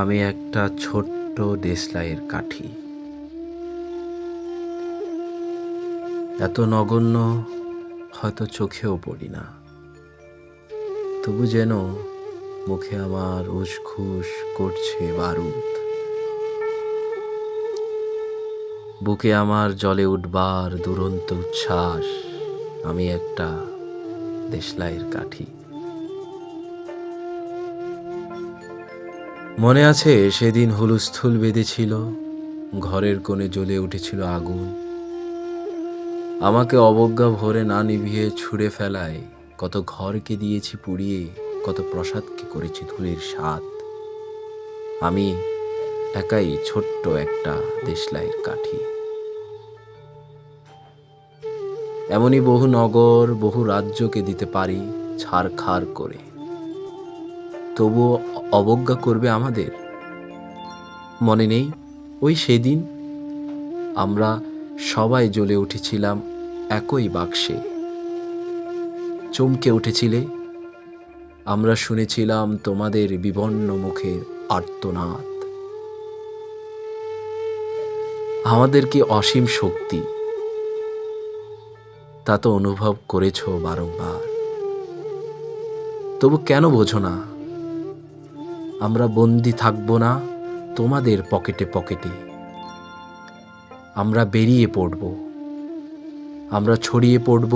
আমি একটা ছোট্ট দেশলাইয়ের কাঠি, এত নগণ্য হয়তো চোখেও পড়ি না, তবু যেন মুখে আমার উসখুস করছে বারুদ, বুকে আমার জ্বলে উঠবার দুরন্ত উচ্ছ্বাস। আমি একটা দেশলাইয়ের কাঠি। মনে আছে সেদিন হুলস্থুল বেঁধেছিল, ঘরের কোণে জ্বলে উঠেছিল আগুন, আমাকে অবজ্ঞা ভরে না নিভিয়ে ছুঁড়ে ফেলায় কত ঘরকে দিয়েছি পুড়িয়ে, কত প্রসাদকে করেছি ধুলির স্বাদ। আমি একাই ছোট্ট একটা দেশলাইয়ের কাঠি। এমনই বহু নগর, বহু রাজ্যকে দিতে পারি ছারখার করে, তবুও অবজ্ঞা করবে আমাদের। মনে নেই ওই সেদিন আমরা সবাই জ্বলে উঠেছিলাম একই বাক্সে, চমকে উঠেছিলে, আমরা শুনেছিলাম তোমাদের বিবর্ণ মুখের আর্তনাদ। আমাদের কি অসীম শক্তি, তা তো অনুভব করেছ বারংবার, তবু কেন বোঝো না? আমরা বন্দি থাকবো না তোমাদের পকেটে পকেটে, আমরা বেরিয়ে পড়ব, আমরা ছড়িয়ে পড়ব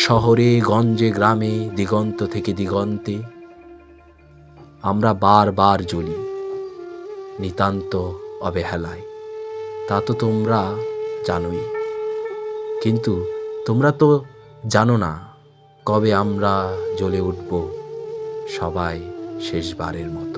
শহরে গঞ্জে গ্রামে, দিগন্ত থেকে দিগন্তে। আমরা বারবার জ্বলি নিতান্ত অবহেলায়, তা তো তোমরা জানোই, কিন্তু তোমরা তো জানো না কবে আমরা জ্বলে উঠব সবাই শেষবারের মতো।